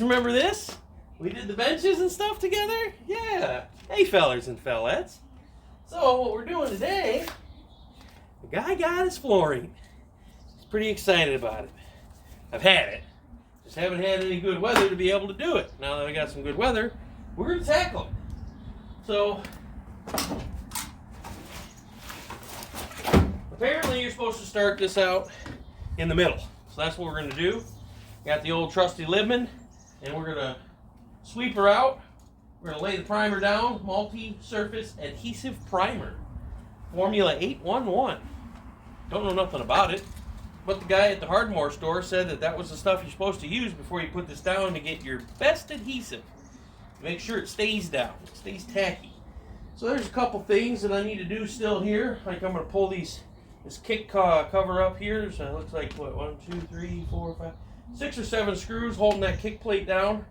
remember this? We did the benches and stuff together? Yeah. Hey, fellers and fellettes. So, what we're doing today, the guy got his flooring. He's pretty excited about it. I've had it. Just haven't had any good weather to be able to do it. Now that I got some good weather, we're going to tackle it. So, apparently you're supposed to start this out in the middle. So that's what we're going to do. Got the old trusty Libman, and we're going to sweep her out. We're going to lay the primer down, multi-surface adhesive primer. Formula 811. Don't know nothing about it, but the guy at the Hardmore store said that that was the stuff you're supposed to use before you put this down to get your best adhesive. Make sure it stays down, it stays tacky. So there's a couple things that I need to do still here. Like I'm going to pull this kick cover up here. So it looks like, what, 1, 2, 3, 4, 5, 6 or 7 screws holding that kick plate down.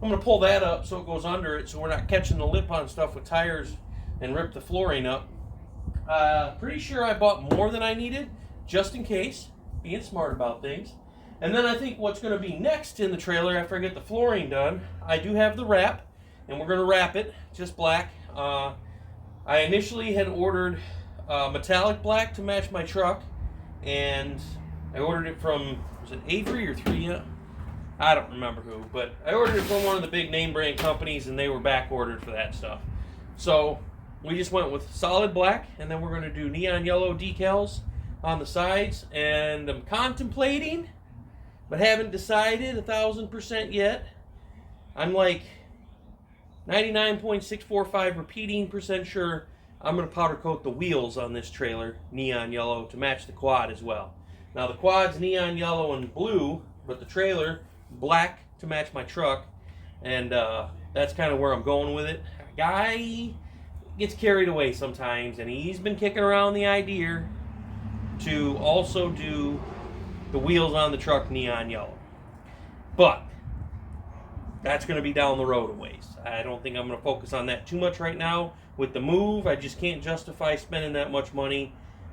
I'm going to pull that up so it goes under it so we're not catching the lip on stuff with tires and rip the flooring up. Pretty sure I bought more than I needed, just in case, being smart about things. And then I think what's going to be next in the trailer after I get the flooring done, I do have the wrap, and we're going to wrap it, just black. I initially had ordered metallic black to match my truck, and I ordered it from, was it Avery or 3M? I don't remember who, but I ordered it from one of the big name brand companies, and they were back ordered for that stuff. So we just went with solid black, and then we're going to do neon yellow decals on the sides, and I'm contemplating, but haven't decided 1,000% yet. I'm like 99.645 repeating percent sure I'm going to powder coat the wheels on this trailer neon yellow to match the quad as well. Now the quad's neon yellow and blue, but the trailer black to match my truck, and that's kind of where I'm going with it. Guy gets carried away sometimes, and he's been kicking around the idea to also do the wheels on the truck neon yellow, but that's going to be down the road a ways. I don't think I'm going to focus on that too much right now. With the move, I just can't justify spending that much money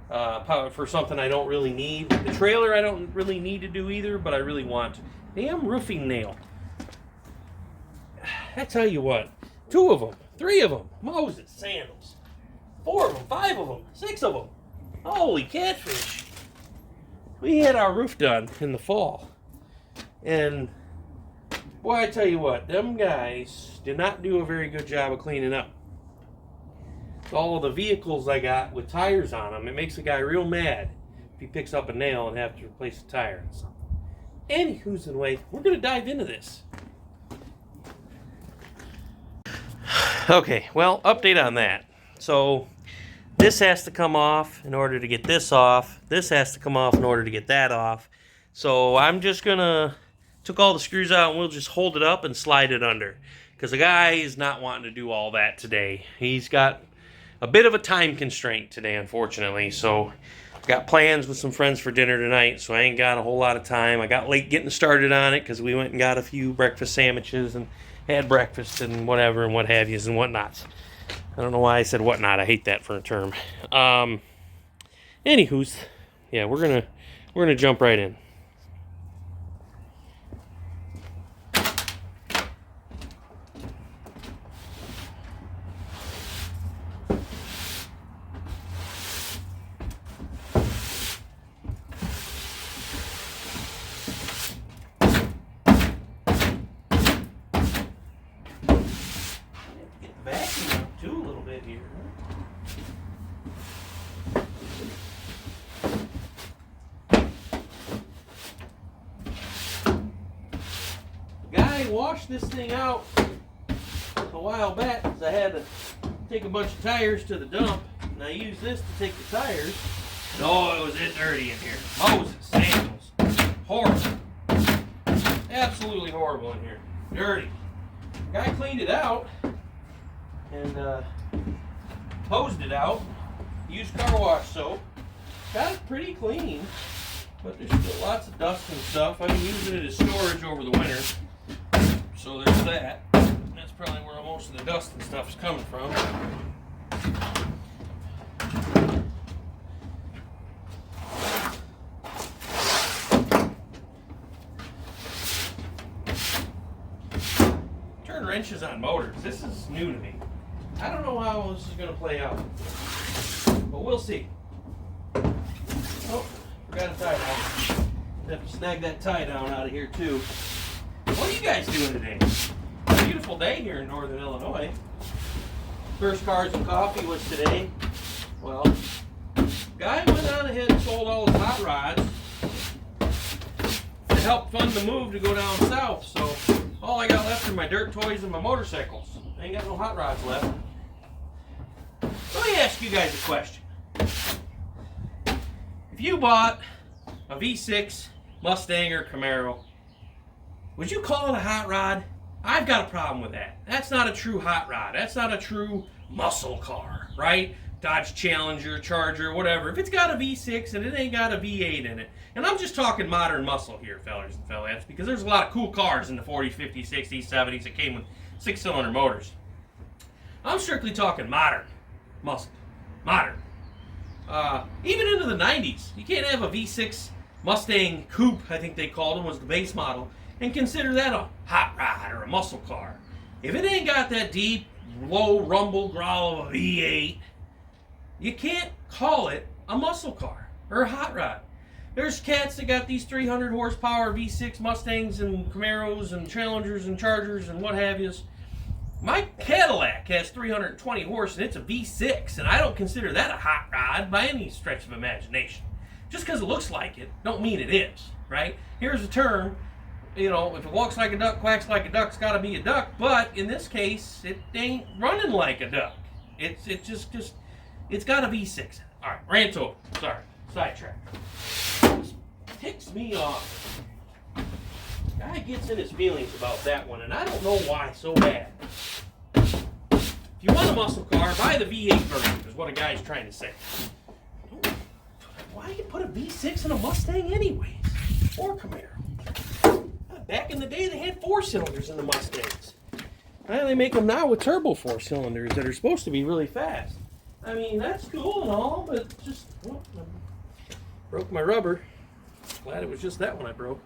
for something I don't really need. The trailer I don't really need to do either, but I really want to. Damn roofing nail. I tell you what, 2 of them, 3 of them, Moses, sandals, 4 of them, 5 of them, 6 of them. Holy catfish. We had our roof done in the fall, and boy, I tell you what, them guys did not do a very good job of cleaning up. All of the vehicles I got with tires on them, it makes a guy real mad if he picks up a nail and have to replace a tire and something. Anywho's in the way, we're going to dive into this. Okay, well, update on that. So this has to come off in order to get this off. This has to come off in order to get that off. So I'm just going to took all the screws out and we'll just hold it up and slide it under. Because the guy is not wanting to do all that today. He's got a bit of a time constraint today, unfortunately. So I've got plans with some friends for dinner tonight, so I ain't got a whole lot of time. I got late getting started on it because we went and got a few breakfast sandwiches and had breakfast and whatever and what have yous and whatnots. I don't know why I said whatnot. I hate that for a term. Anywho's, yeah, we're gonna jump right in. Washed this thing out a while back because I had to take a bunch of tires to the dump, and I used this to take the tires. Oh, it was dirty in here. Moses, sandals, horrible, absolutely horrible in here, dirty. The guy cleaned it out and hosed it out. Used car wash soap. Got it pretty clean, but there's still lots of dust and stuff. I've been using it as storage over the winter. So there's that. That's probably where most of the dust and stuff is coming from. wrenches on motors. This is new to me. I don't know how this is going to play out, but we'll see. Oh, forgot a tie down. Have to snag that tie down out of here too. What are you guys doing today? A beautiful day here in northern Illinois. First Cars and Coffee was today. Well, guy went on ahead and sold all his hot rods to help fund the move to go down south. So all I got left are my dirt toys and my motorcycles. I ain't got no hot rods left. Let me ask you guys a question. If you bought a V6 Mustang or Camaro, would you call it a hot rod? I've got a problem with that. That's not a true hot rod. That's not a true muscle car, right? Dodge Challenger, Charger, whatever. If it's got a V6 and it ain't got a V8 in it, and I'm just talking modern muscle here, fellas and fellas, because there's a lot of cool cars in the 40s, 50s, 60s, 70s that came with 6-cylinder motors. I'm strictly talking modern muscle. Modern. Even into the 90s, you can't have a V6 Mustang Coupe, I think they called them, was the base model, and consider that a hot rod or a muscle car. If it ain't got that deep, low rumble growl of a V8, you can't call it a muscle car or a hot rod. There's cats that got these 300 horsepower V6 Mustangs and Camaros and Challengers and Chargers and what have yous. My Cadillac has 320 horse and it's a V6, and I don't consider that a hot rod by any stretch of imagination. Just because it looks like it, don't mean it is, right? Here's a term, you know, if it walks like a duck, quacks like a duck, it's got to be a duck, but in this case, it ain't running like a duck. It's got a V6. All right, rant over. Sorry, sidetrack. This ticks me off. Guy gets in his feelings about that one, and I don't know why so bad. If you want a muscle car, buy the V8 version, is what a guy's trying to say. Why you put a V6 in a Mustang anyways? Or Camaro? Back in the day, they had 4 cylinders in the Mustangs. Well, they make them now with turbo 4 cylinders that are supposed to be really fast. I mean, that's cool and all, but just, well, I broke my rubber. Glad it was just that one I broke.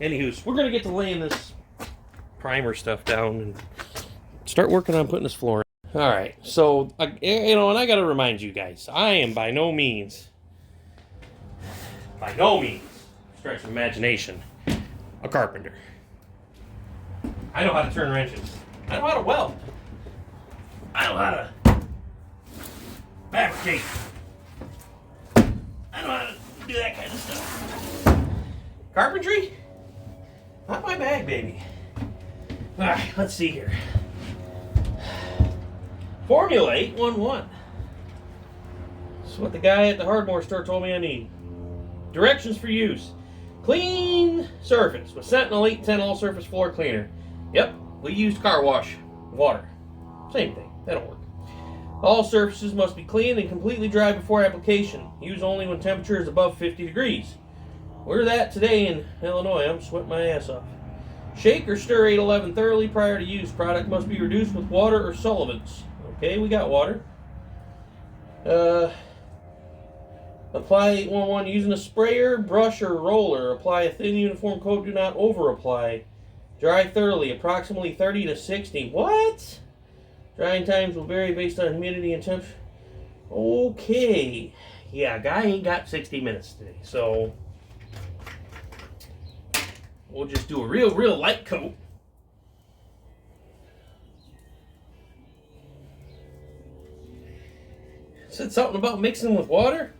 Anywho, we're going to get to laying this primer stuff down and start working on putting this floor in. All right, so, you know, and I got to remind you guys, I am by no means, stretch of imagination, a carpenter. I know how to turn wrenches. I know how to weld. I know how to fabricate. I know how to do that kind of stuff. Carpentry? Not my bag, baby. All right, let's see here. Formula 811. That's what the guy at the hardware store told me I need. Directions for use. Clean surface with Sentinel 810 all-surface floor cleaner. Yep, we used car wash water. Same thing, that'll work. All surfaces must be clean and completely dry before application. Use only when temperature is above 50 degrees. We're that today in Illinois. I'm sweating my ass off. Shake or stir 811 thoroughly prior to use. Product must be reduced with water or solvents. Okay, we got water. Apply 811 using a sprayer, brush, or roller. Apply a thin uniform coat. Do not over apply. Dry thoroughly, approximately 30 to 60. What? Drying times will vary based on humidity and temperature. Okay. Yeah, guy ain't got 60 minutes today, so we'll just do a real light coat. Said something about mixing with water?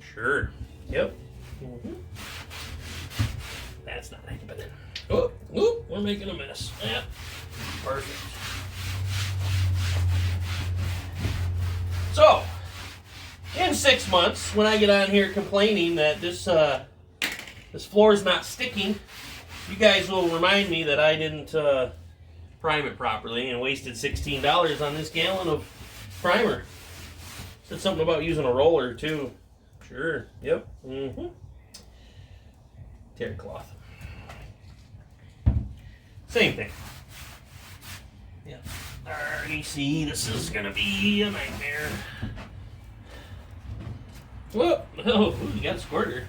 Sure. Yep. That's not happening. Oh, we're making a mess. Yep. Perfect. So, in 6 months, when I get on here complaining that this floor is not sticking, you guys will remind me that I didn't prime it properly and wasted $16 on this gallon of primer. Said something about using a roller too. Sure. Yep. Terry cloth. Same thing. Yeah. Alrighty, see, this is gonna be a nightmare. Whoop! Oh, you got a squirter.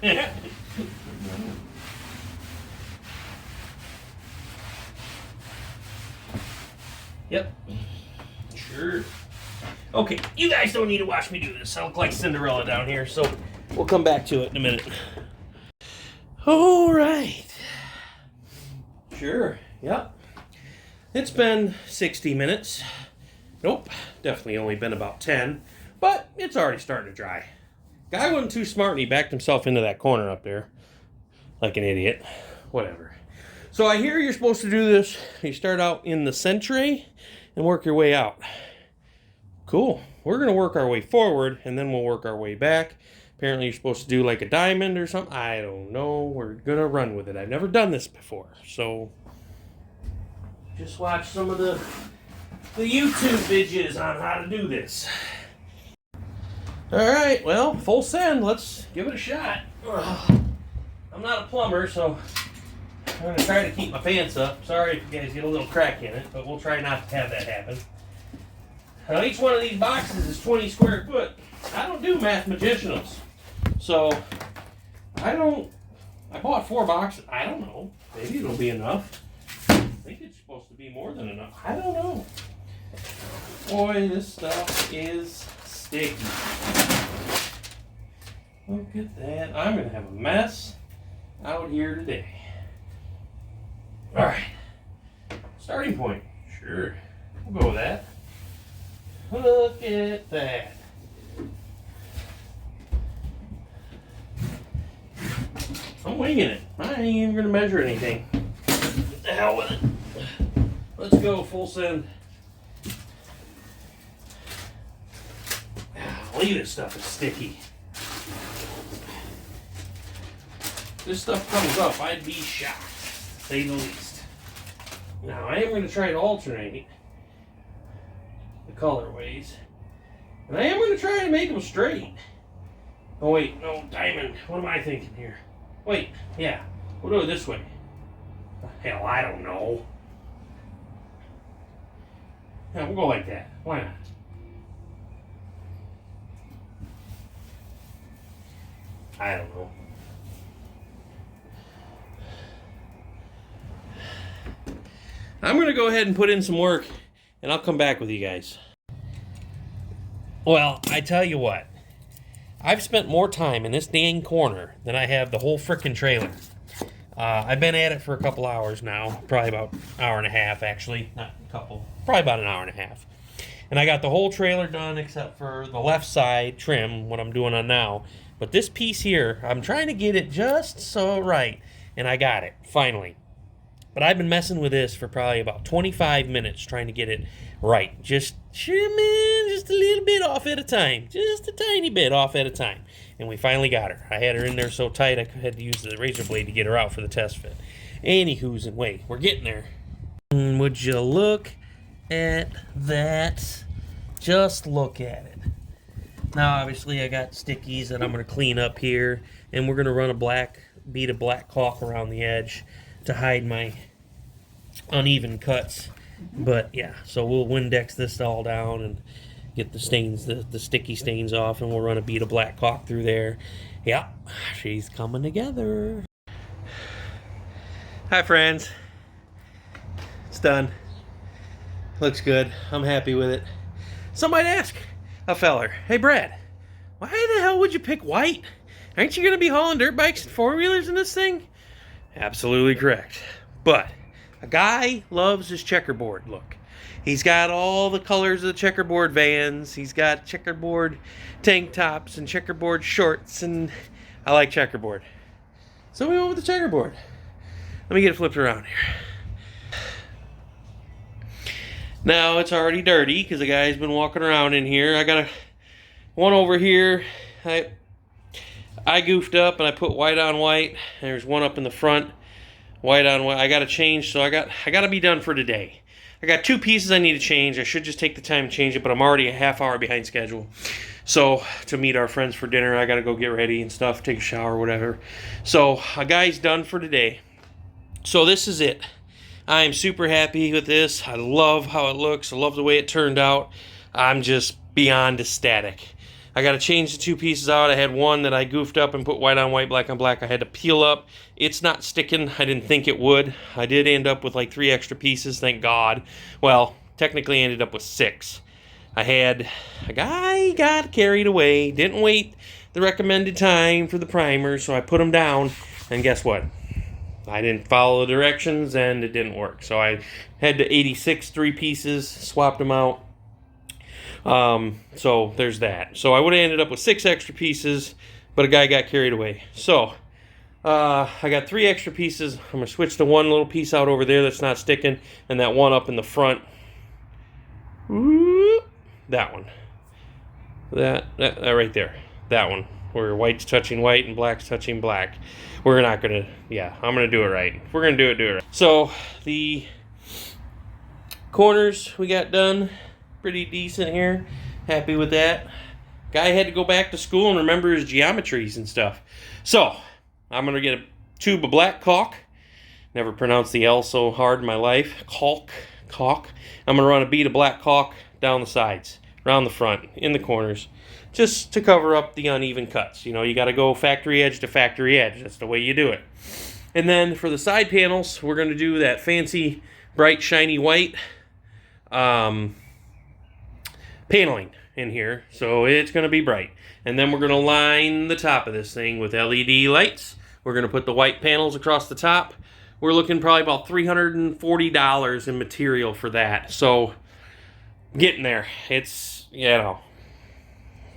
Yep. Sure. Okay, you guys don't need to watch me do this. I look like Cinderella down here, so we'll come back to it in a minute. All right. Sure. Yep. It's been 60 minutes. Nope. Definitely only been about 10. But it's already starting to dry. Guy wasn't too smart and he backed himself into that corner up there. Like an idiot. Whatever. So I hear you're supposed to do this. You start out in the centre and work your way out. Cool. We're going to work our way forward and then we'll work our way back. Apparently you're supposed to do like a diamond or something. I don't know. We're going to run with it. I've never done this before. So just watch some of the YouTube videos on how to do this. Alright, well, full send. Let's give it a shot. I'm not a plumber, so I'm going to try to keep my pants up. Sorry if you guys get a little crack in it, but we'll try not to have that happen. Now, each one of these boxes is 20 square foot. I don't do mathematicians. So, I bought 4 boxes. I don't know. Maybe it'll be enough. I think it's supposed to be more than enough. I don't know. Boy, this stuff is sticky. Look at that. I'm going to have a mess out here today. Alright. Starting point. Sure. We'll go with that. Look at that. I'm winging it. I ain't even going to measure anything. Get the hell with it. Let's go full send. Golly, this stuff is sticky. This stuff comes up, I'd be shocked, to say the least. Now, I am going to try to alternate the colorways. And I am going to try to make them straight. Oh, wait, no, diamond. What am I thinking here? Wait, yeah, we'll do it this way. Hell, I don't know. Yeah, we'll go like that. Why not? I don't know. I'm going to go ahead and put in some work, and I'll come back with you guys. Well, I tell you what. I've spent more time in this dang corner than I have the whole frickin' trailer. I've been at it for a couple hours now. Probably about an hour and a half, actually. Not a couple. Probably about an hour and a half. And I got the whole trailer done except for the left side trim, what I'm doing on now. But this piece here, I'm trying to get it just so right. And I got it, finally. But I've been messing with this for probably about 25 minutes trying to get it right. Just trimming just a little bit off at a time. Just a tiny bit off at a time. And we finally got her. I had her in there so tight I had to use the razor blade to get her out for the test fit. Anywho's and wait, we're getting there. Would you look at that? Just look at it. Now obviously I got stickies that I'm going to clean up here. And we're going to run a bead of black caulk around the edge to hide my uneven cuts. But yeah, so we'll Windex this all down and get the stains, the sticky stains off, and we'll run a bead of black caulk through there. Yeah, she's coming together. Hi friends. It's done. Looks good. I'm happy with it. Somebody ask a feller, hey Brad, why the hell would you pick white? Aren't you going to be hauling dirt bikes and four-wheelers in this thing? Absolutely correct. But a guy loves his checkerboard look. He's got all the colors of the checkerboard vans. He's got checkerboard tank tops and checkerboard shorts, and I like checkerboard. So we went with the checkerboard. Let me get it flipped around here. Now it's already dirty because the guy's been walking around in here. I got one over here. I goofed up and I put white on white. There's one up in the front, white on white. I got to change, so I got to be done for today. I got 2 pieces I need to change. I should just take the time to change it, but I'm already a half hour behind schedule. So to meet our friends for dinner, I got to go get ready and stuff, take a shower, whatever. So a guy's done for today. So this is it. I am super happy with this. I love how it looks. I love the way it turned out. I'm just beyond ecstatic. I got to change the 2 pieces out. I had one that I goofed up and put white on white, black on black. I had to peel up. It's not sticking. I didn't think it would. I did end up with like 3 extra pieces, thank God. Well, technically ended up with 6. I got carried away. Didn't wait the recommended time for the primer, so I put them down. And guess what? I didn't follow the directions, and it didn't work. So I had to 86 3 pieces, swapped them out. So there's that. So I would have ended up with 6 extra pieces, but a guy got carried away. So I got 3 extra pieces. I'm going to switch the one little piece out over there that's not sticking, and that one up in the front. That one. That right there. That one. Where white's touching white and black's touching black. We're not going to, yeah, I'm going to do it right. If we're going to do it right. So the corners we got done pretty decent here. Happy with that. Guy had to go back to school and remember his geometries and stuff. So I'm going to get a tube of black caulk. Never pronounced the L so hard in my life. Caulk. I'm going to run a bead of black caulk down the sides, around the front, in the corners, just to cover up the uneven cuts. You know, you got to go factory edge to factory edge. That's the way you do it. And then for the side panels, we're going to do that fancy, bright, shiny white paneling in here. So it's going to be bright. And then we're going to line the top of this thing with LED lights. We're going to put the white panels across the top. We're looking probably about $340 in material for that. So getting there. It's, you know,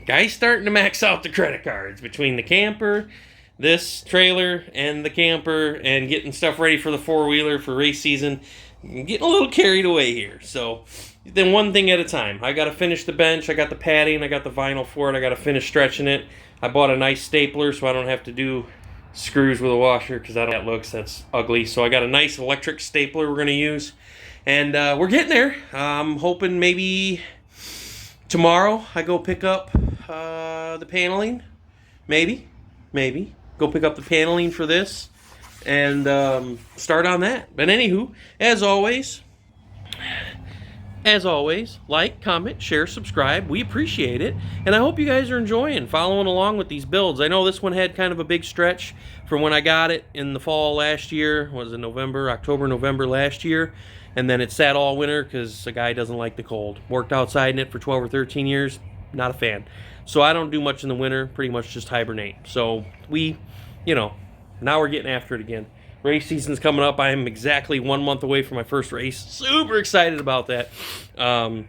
guys starting to max out the credit cards between the camper, this trailer, and the camper, and getting stuff ready for the 4-wheeler for race season. I'm getting a little carried away here. So then one thing at a time. I got to finish the bench. I got the padding. I got the vinyl for it. I got to finish stretching it. I bought a nice stapler so I don't have to do screws with a washer because that's ugly. So I got a nice electric stapler we're going to use. And we're getting there. I'm hoping maybe tomorrow I go pick up the paneling. Maybe. Go pick up the paneling for this and start on that. But anywho, as always, like, comment, share, subscribe. We appreciate it. And I hope you guys are enjoying following along with these builds. I know this one had kind of a big stretch from when I got it in the fall last year. Was it October, November last year? And then it sat all winter because a guy doesn't like the cold. Worked outside in it for 12 or 13 years. Not a fan. So I don't do much in the winter. Pretty much just hibernate. So now we're getting after it again. Race season's coming up. I am exactly 1 month away from my first race. Super excited about that. And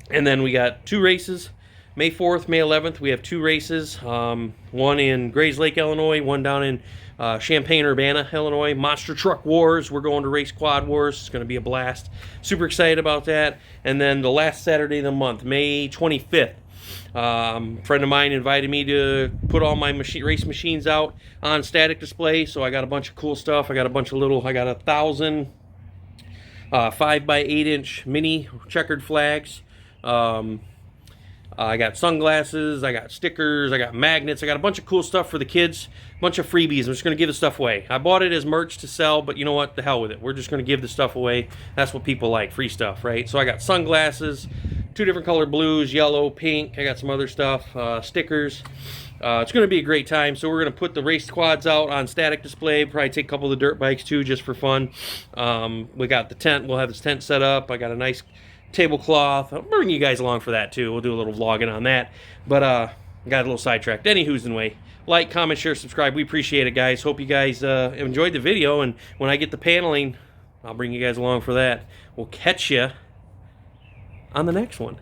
then we got 2 races. May 4th, May 11th, we have 2 races. One in Grays Lake, Illinois. One down in Champaign-Urbana, Illinois. Monster Truck Wars. We're going to Race Quad Wars. It's going to be a blast. Super excited about that. And then the last Saturday of the month, May 25th. A friend of mine invited me to put all my race machines out on static display, so I got a bunch of cool stuff. I got 1,000 5x8-inch mini checkered flags. I got sunglasses, I got stickers, I got magnets, I got a bunch of cool stuff for the kids, a bunch of freebies. I'm just going to give the stuff away. I bought it as merch to sell, but you know what? The hell with it. We're just going to give the stuff away. That's what people like, free stuff, right? So I got sunglasses, 2 different color blues, yellow, pink. I got some other stuff, stickers. It's going to be a great time. So we're going to put the race quads out on static display, probably take a couple of the dirt bikes too, just for fun. We got the tent. We'll have this tent set up. I got a nice tablecloth. I'll bring you guys along for that too. We'll do a little vlogging on that. But got a little sidetracked. Anywho's in the way. Like, comment, share, subscribe. We appreciate it, guys. Hope you guys enjoyed the video. And when I get the paneling, I'll bring you guys along for that. We'll catch you on the next one.